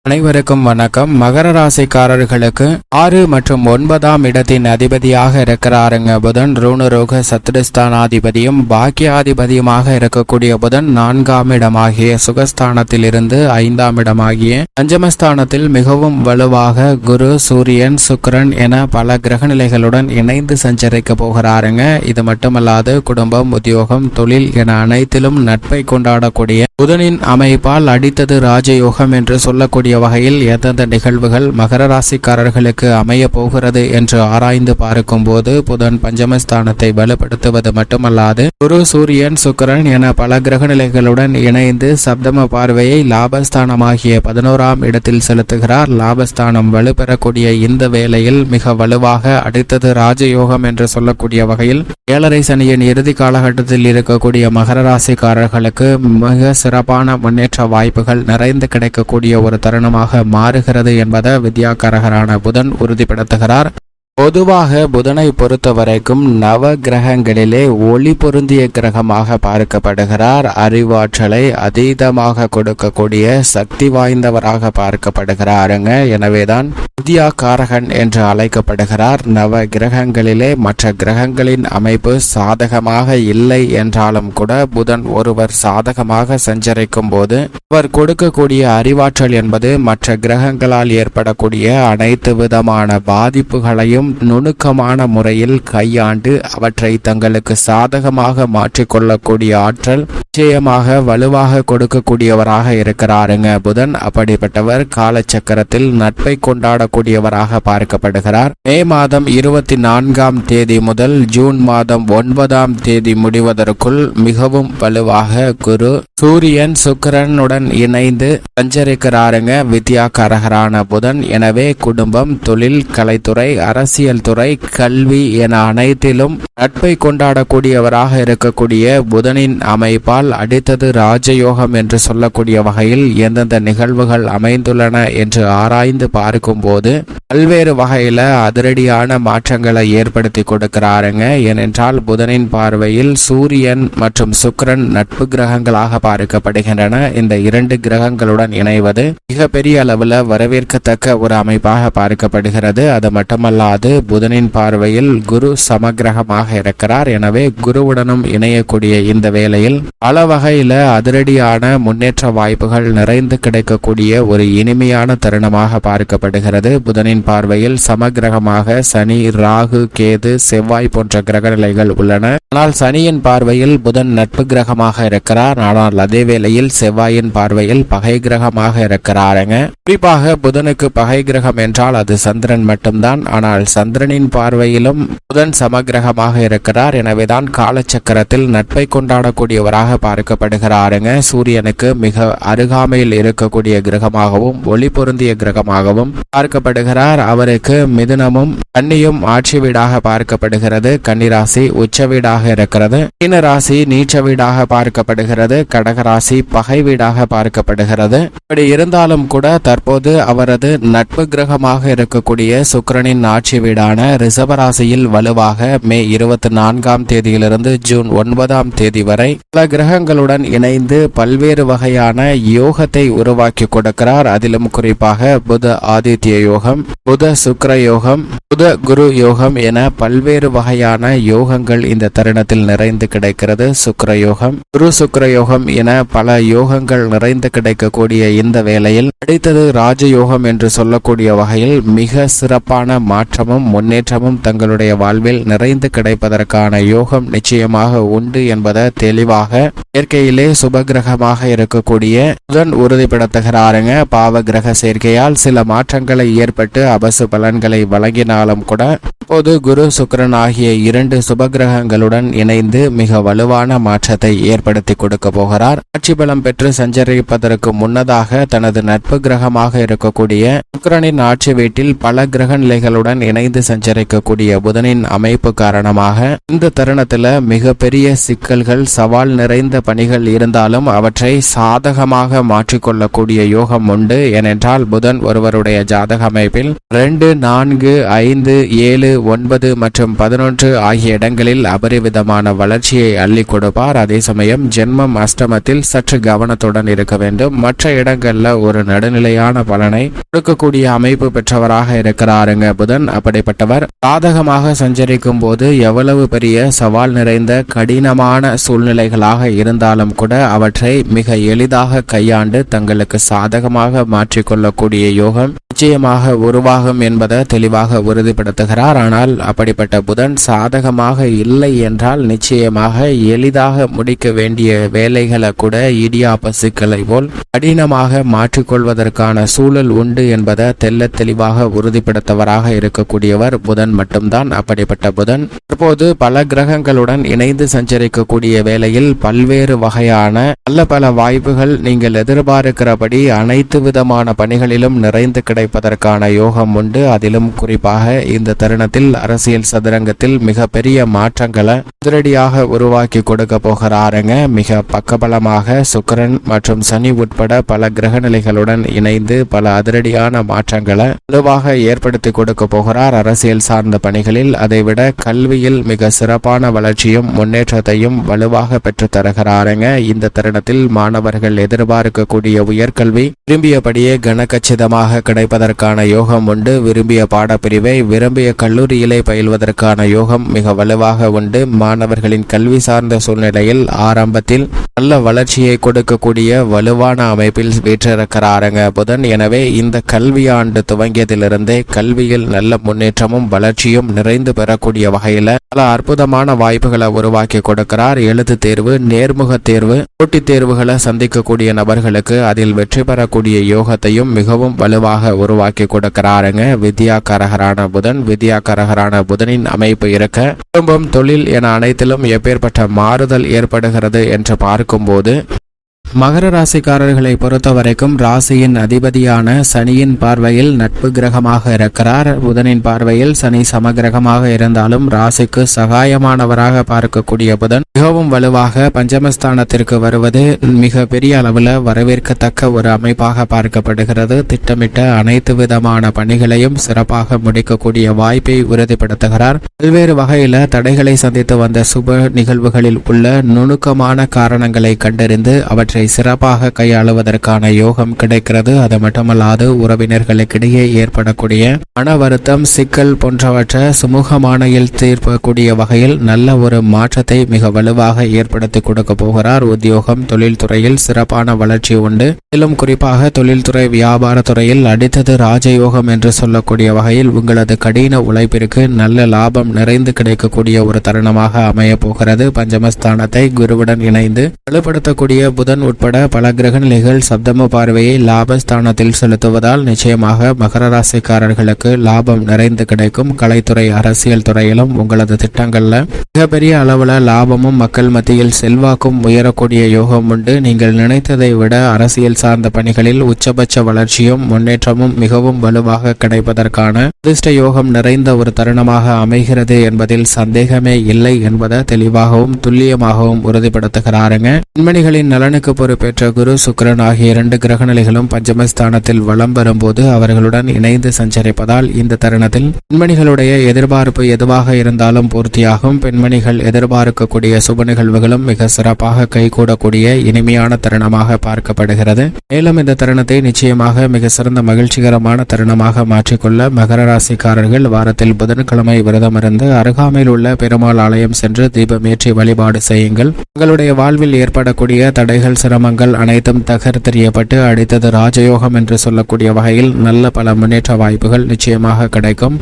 அனைவருக்கும் வணக்கம். மகர ராசிக்காரர்களுக்கு 6 மற்றும் 9ஆம் இடத்தின் அதிபதியாக இருக்கிறாருங்க புதன். ருணரோக சத்துருஸ்தானாதிபதியும் பாக்கியாதிபதியுமாக இருக்கக்கூடிய புதன் 4ஆம் இடமாகிய சுகஸ்தானத்தில் இருந்து 5ஆம் இடமாகிய பஞ்சமஸ்தானத்தில் மிகவும் வலுவாக குரு, சூரியன், சுக்கிரன் என பல கிரகநிலைகளுடன் இணைந்து சஞ்சரிக்க போகிறாருங்க. இது மட்டுமல்லாது குடும்பம், உத்தியோகம், தொழில் என அனைத்திலும் நட்பை கொண்டாடக்கூடிய புதனின் அமைப்பால் அடித்தது ராஜயோகம் என்று சொல்லக்கூடிய வகையில் எந்தெந்த நிகழ்வுகள் மகர ராசிக்காரர்களுக்கு அமைய போகிறது என்று ஆராய்ந்து பார்க்கும் போது புதன் பஞ்சமஸ்தானத்தை வலுப்படுத்துவது மட்டுமல்லாது குரு, சூரியன், சுக்கிரன் என பல கிரகநிலைகளுடன் இணைந்து சப்தம பார்வையை லாபஸ்தானமாகிய 11ஆம் இடத்தில் செலுத்துகிறார். லாபஸ்தானம் வலுப்பெறக்கூடிய இந்த வேளையில் மிக வலுவாக அடித்தது ராஜயோகம் என்று சொல்லக்கூடிய வகையில் 7.5 சனியின் இறுதி காலகட்டத்தில் இருக்கக்கூடிய மகர ராசிக்காரர்களுக்கு மிக சிறப்பான முன்னேற்ற வாய்ப்புகள் நிறைந்து கிடைக்கக்கூடிய ஒரு தருணமாக மாறுகிறது என்பதை வித்யாகாரகரான புதன் உறுதிப்படுத்துகிறார். பொதுவாக புதனை பொறுத்த வரைக்கும் நவ கிரகங்களிலே ஒளி பொருந்திய கிரகமாக பார்க்கப்படுகிறார். அறிவாற்றலை அதீதமாக கொடுக்கக்கூடிய சக்தி வாய்ந்தவராக பார்க்கப்படுகிறாருங்க. எனவேதான் வித்யாகாரகன் என்று அழைக்கப்படுகிறார். நவ கிரகங்களிலே மற்ற கிரகங்களின் அமைப்பு சாதகமாக இல்லை என்றாலும் கூட புதன் ஒருவர் சாதகமாக சஞ்சரிக்கும் போது அவர் கொடுக்கக்கூடிய அறிவாற்றல் என்பது மற்ற கிரகங்களால் ஏற்படக்கூடிய அனைத்து விதமான பாதிப்புகளையும் நுணுக்கமான முறையில் கையாண்டு அவற்றை தங்களுக்கு சாதகமாக மாற்றிக்கொள்ளக்கூடிய ஆற்றல் நிச்சயமாக வலுவாக கொடுக்கக்கூடியவராக இருக்கிறாருங்க புதன். அப்படிப்பட்டவர் காலச்சக்கரத்தில் நட்பை கொண்டாடக்கூடியவராக பார்க்கப்படுகிறார். மே மாதம் 24ஆம் தேதி முதல் ஜூன் மாதம் 9ஆம் தேதி முடிவதற்குள் மிகவும் வலுவாக குரு, சூரியன், சுக்கிரனுடன் இணைந்து சஞ்சரிக்கிறாருங்க வித்யாகாரகரான புதன். எனவே குடும்பம், தொழில், கலைத்துறை, அரசியல் துறை, கல்வி என அனைத்திலும் நட்பை கொண்டாடக்கூடியவராக இருக்கக்கூடிய புதனின் அமைப்பால் அடித்தது ராஜயோகம் என்று சொல்லக்கூடிய வகையில் எந்தெந்த நிகழ்வுகள் அமைந்துள்ளன என்று ஆராய்ந்து பார்க்கும் போது பல்வேறு வகையில அதிரடியான மாற்றங்களை ஏற்படுத்தி கொடுக்கிறாருங்க. ஏனென்றால் புதனின் பார்வையில் சூரியன் மற்றும் சுக்கிரன் நட்பு கிரகங்களாக பார்க்கப்படுகின்றன. இந்த 2 கிரகங்களுடன் இணைவது மிகப்பெரிய அளவில் வரவேற்கத்தக்க ஒரு அமைப்பாக பார்க்கப்படுகிறது. அது மட்டுமல்லாது புதனின் பார்வையில் குரு சமகிரகமாக இருக்கிறார். எனவே குருவுடனும் இணையக்கூடிய இந்த வேளையில் பல வகையில அதிரடியான முன்னேற்ற வாய்ப்புகள் நிறைந்து கிடைக்கக்கூடிய ஒரு இனிமையான தருணமாக பார்க்கப்படுகிறது. புதனின் பார்வையில் சமகிரகமாக சனி, ராகு, கேது, செவ்வாய் போன்ற கிரகநிலைகள் உள்ளன. ஆனால் சனியின் பார்வையில் புதன் நட்பு கிரகமாக இருக்கிறார். ஆனால் அதே வேளையில் செவ்வாயின் பார்வையில் பகை கிரகமாக இருக்கிறாருங்க. குறிப்பாக புதனுக்கு பகை கிரகம் என்றால் அது சந்திரன் மட்டும்தான். ஆனால் சந்திரனின் பார்வையிலும் புதன் சமகிரகமாக இருக்கிறார். எனவேதான் காலச்சக்கரத்தில் நட்பை கொண்டாடக்கூடியவராக பார்க்கப்படுகிறாருங்க. சூரியனுக்கு மிக அருகாமையில் இருக்கக்கூடிய கிரகமாகவும் ஒளி பொருந்திய கிரகமாகவும் பார்க்கப்படுகிறார். அவருக்கு மிதுனமும் கன்னியும் ஆட்சி வீடாக பார்க்கப்படுகிறது. கன்னிராசி உச்ச வீடாக இருக்கிறது. மீன ராசி நீச்ச வீடாக பார்க்கப்படுகிறது. கடகராசி பகை வீடாக பார்க்கப்படுகிறது. இப்படி இருந்தாலும் கூட தற்போது அவரது நட்பு கிரகமாக இருக்கக்கூடிய சுக்கிரனின் ஆட்சி வீடான ரிஷபராசியில் வலுவாக மே 24ஆம் தேதியிலிருந்து ஜூன் 9ஆம் தேதி வரை பல கிரகங்களுடன் இணைந்து பல்வேறு வகையான யோகத்தை உருவாக்கி கொடுக்கிறார். அதிலும் குறிப்பாக புத ஆதித்ய யோகம், புத சுக்கிர யோகம், புத குரு யோகம் என பல்வேறு வகையான யோகங்கள் இந்த தருணத்தில் நிறைந்து கிடைக்கிறது. சுக்கிர யோகம், குரு சுக்கிர யோகம் என பல யோகங்கள் நிறைந்து கிடைக்கக்கூடிய இந்த வேளையில் அடித்தது ராஜயோகம் என்று சொல்லக்கூடிய வகையில் மிக சிறப்பான மாற்றமும் முன்னேற்றமும் தங்களுடைய வாழ்வில் நிறைந்து கிடைப்பதற்கான யோகம் நிச்சயமாக உண்டு என்பதை தெளிவாக இயற்கையிலே சுபகிரகமாக இருக்கக்கூடிய புதன் உறுதிப்படுத்துகிறாருங்க. பாவ கிரக சேர்க்கையால் சில மாற்றங்களை ஏற்பட்டு அபசு பலன்களை வழங்கினாலும் கூட இப்போது குரு, சுக்கிரன் ஆகிய 2 சுபகிரகங்களுடன் இணைந்து மிக வலுவான மாற்றத்தை ஏற்படுத்தி கொடுக்க போகிறார். ஆட்சி பலம் பெற்று சஞ்சரிப்பதற்கு முன்னதாக தனது நட்பு கிரகமாக இருக்கக்கூடிய சுக்கிரனின் ஆட்சி வீட்டில் பல கிரக நிலைகளுடன் இணைந்து சஞ்சரிக்கக்கூடிய புதனின் அமைப்பு காரணமாக இந்த தருணத்துல மிகப்பெரிய சிக்கல்கள், சவால் நிறைந்த எந்த பணிகள் இருந்தாலும் அவற்றை சாதகமாக மாற்றிக்கொள்ளக்கூடிய யோகம் உண்டு. ஏனென்றால் புதன் ஒருவருடைய ஜாதக அமைப்பில் 2, 4, 5, 7, 9 மற்றும் 11 ஆகிய இடங்களில் அபரிவிதமான வளர்ச்சியை அள்ளி கொடுப்பார். அதே சமயம் ஜென்மம் அஷ்டமத்தில் சற்று கவனத்துடன் இருக்க வேண்டும். மற்ற இடங்கள்ல ஒரு நடுநிலையான பலனை கொடுக்கக்கூடிய அமைப்பு பெற்றவராக இருக்கிறாருங்க புதன். அப்படிப்பட்டவர் சாதகமாக சஞ்சரிக்கும் போது எவ்வளவு பெரிய சவால் நிறைந்த கடினமான சூழ்நிலைகளாக இருந்தாலும் கூட அவற்றை மிக எளிதாக கையாண்டு தங்களுக்கு சாதகமாக மாற்றிக்கொள்ளக்கூடிய யோகம் நிச்சயமாக உருவாகும் என்பதை தெளிவாக உறுதிப்படுத்துகிறார். ஆனால் அப்படிப்பட்ட புதன் சாதகமாக இல்லை என்றால் நிச்சயமாக எளிதாக முடிக்க வேண்டிய வேலைகளை கூட இடியாப்ப சிக்கலை போல் கடினமாக மாற்றிக்கொள்வதற்கான சூழல் உண்டு என்பதை தெல்ல தெளிவாக உறுதிப்படுத்தவராக இருக்கக்கூடியவர் புதன் மட்டும்தான். அப்படிப்பட்ட புதன் தற்போது பல கிரகங்களுடன் இணைந்து சஞ்சரிக்கக்கூடிய வேளையில் பல்வேறு வகையான நல்ல பல வாய்ப்புகள் நீங்கள் எதிர்பார்க்கிறபடி அனைத்து விதமான பணிகளிலும் நிறைந்து கிடைப்பதற்கான யோகம் உண்டு. அதிலும் குறிப்பாக இந்த தருணத்தில் அரசியல் சதுரங்கத்தில் மிகப்பெரிய மாற்றங்களை அதிரடியாக உருவாக்கி கொடுக்க போகிறாருங்க. மிக பக்கபலமாக சுக்கிரன் மற்றும் சனி உட்பட பல கிரகநிலைகளுடன் இணைந்து பல அதிரடியான மாற்றங்களை வலுவாக ஏற்படுத்தி கொடுக்க போகிறார் அரசியல் சார்ந்த பணிகளில். அதைவிட கல்வியில் மிக சிறப்பான வளர்ச்சியும் முன்னேற்றத்தையும் வலுவாக பெற்று தருகிறாருங்க. இந்த தருணத்தில் மாணவர்கள் எதிர்பார்க்கக்கூடிய உயர்கல்வி விரும்பியபடியே கனகச்சிதமாக கிடைப்பதற்கான யோகம் உண்டு. விரும்பிய பாடப்பிரிவை விரும்பிய கல்லூரியிலே பயில்வதற்கான யோகம் மிக வலுவாக உண்டு. மாணவர்களின் கல்வி சார்ந்த சூழ்நிலையில் ஆரம்பத்தில் நல்ல வளர்ச்சியை கொடுக்கக்கூடிய வலுவான அமைப்பில் வீற்றிருக்கிறாருங்க புதன். எனவே இந்த கல்வியாண்டு துவங்கியதிலிருந்தே கல்வியில் நல்ல முன்னேற்றமும் வளர்ச்சியும் நிறைந்து பெறக்கூடிய வகையில பல அற்புதமான வாய்ப்புகளை உருவாக்கி கொடுக்கிறார். எழுத்து தேர்வு, நேர்முக தேர்வு, போட்டித் தேர்வுகளை சந்திக்கக்கூடிய நபர்களுக்கு அதில் வெற்றி பெறக்கூடிய யோகத்தையும் மிகவும் வலுவாக உருவாக்கி கொடுக்கிறாருங்க வித்யாகாரகரான புதன். வித்யாகாரகரான புதனின் அமைப்பு இருக்க குடும்பம், தொழில் என அனைத்திலும் எப்பேற்பட்ட மாறுதல் ஏற்படுகிறது என்று பார்க்கும்போது மகர ராசிக்காரர்களை பொறுத்த வரைக்கும் ராசியின் அதிபதியான சனியின் பார்வையில் நட்பு கிரகமாக இருக்கிறார். புதனின் பார்வையில் சனி சமகிரகமாக இருந்தாலும் ராசிக்கு சகாயமானவராக பார்க்கக்கூடிய புதன் மிகவும் வலுவாக பஞ்சமஸ்தானத்திற்கு வருவது மிக பெரிய அளவில் வரவேற்கத்தக்க ஒரு அமைப்பாக பார்க்கப்படுகிறது. திட்டமிட்ட அனைத்து விதமான பணிகளையும் சிறப்பாக முடிக்கக்கூடிய வாய்ப்பை உறுதிப்படுத்துகிறார். பல்வேறு வகையில தடைகளை சந்தித்து வந்த சுப நிகழ்வுகளில் உள்ள நுணுக்கமான காரணங்களை கண்டறிந்து அவற்றை சிறப்பாக கையாளுவதற்கான யோகம் கிடைக்கிறது. அது மட்டுமல்லாது உறவினர்களுக்கிடையே ஏற்படக்கூடிய மன வருத்தம், சிக்கல் போன்றவற்றை சுமூகமானையில் தீர்க்கக்கூடிய வகையில் நல்ல ஒரு மாற்றத்தை மிக வலுவாக ஏற்படுத்தி கொடுக்க போகிறார். உத்தியோகம், தொழில்துறையில் சிறப்பான வளர்ச்சி உண்டு. மேலும் குறிப்பாக தொழில்துறை, வியாபாரத்துறையில் அடித்தது ராஜயோகம் என்று சொல்லக்கூடிய வகையில் உங்களது கடின உழைப்பிற்கு நல்ல லாபம் நிறைந்து கிடைக்கக்கூடிய ஒரு தருணமாக அமைய போகிறது. பஞ்சமஸ்தானத்தை குருவுடன் இணைந்து வலுப்படுத்தக்கூடிய புதன் உட்பட பல கிரகநிலைகள் சப்தம பார்வையை லாபஸ்தானத்தில் செலுத்துவதால் நிச்சயமாக மகர ராசிக்காரர்களுக்கு லாபம் நிறைந்து கிடைக்கும். கலைத்துறை, அரசியல் துறையிலும் உங்களது திட்டங்கள்ல மிகப்பெரிய அளவுல லாபமும் மக்கள் மத்தியில் செல்வாக்கும் உயரக்கூடிய யோகம் உண்டு. நீங்கள் நினைத்ததை விட அரசியல் சார்ந்த பணிகளில் உச்சபட்ச வளர்ச்சியும் முன்னேற்றமும் மிகவும் வலுவாக கிடைப்பதற்கான அதிர்ஷ்ட யோகம் நிறைந்த ஒரு தருணமாக அமைகிறது என்பதில் சந்தேகமே இல்லை என்பதை தெளிவாகவும் துல்லியமாகவும் உறுதிப்படுத்துகிறாருங்க. பெண்மணிகளின் நலனுக்கு பொறுப்பேற்ற குரு, சுக்கிரன் ஆகிய 2 கிரகநிலைகளும் பஞ்சமஸ்தானத்தில் வலம் வரும்போது அவர்களுடன் இணைந்து சஞ்சரிப்பதால் இந்த தருணத்தில் பெண்மணிகளுடைய எதிர்பார்ப்பு எதுவாக இருந்தாலும் பூர்த்தியாகும். பெண்மணிகள் எதிர்பார்க்கக்கூடிய சுப நிகழ்வுகளும் மிக சிறப்பாக கைகூடக்கூடிய இனிமையான தருணமாக பார்க்கப்படுகிறது. மேலும் இந்த தருணத்தை நிச்சயமாக மிக சிறந்த மகிழ்ச்சிகரமான தருணமாக மாற்றிக்கொள்ள மகர ராசிக்காரர்கள் வாரத்தில் புதன்கிழமை விரதமிருந்து அருகாமையில் உள்ள பெருமாள் ஆலயம் சென்று தீபமேற்றி வழிபாடு செய்யுங்கள். உங்களுடைய வாழ்வில் ஏற்படக்கூடிய தடைகள், சிரமங்கள் அனைத்தும் தகர்த்தெறியப்பட்டு அடித்தது ராஜயோகம் என்று சொல்லக்கூடிய வகையில் நல்ல பல முன்னேற்ற வாய்ப்புகள் நிச்சயமாக கிடைக்கும்.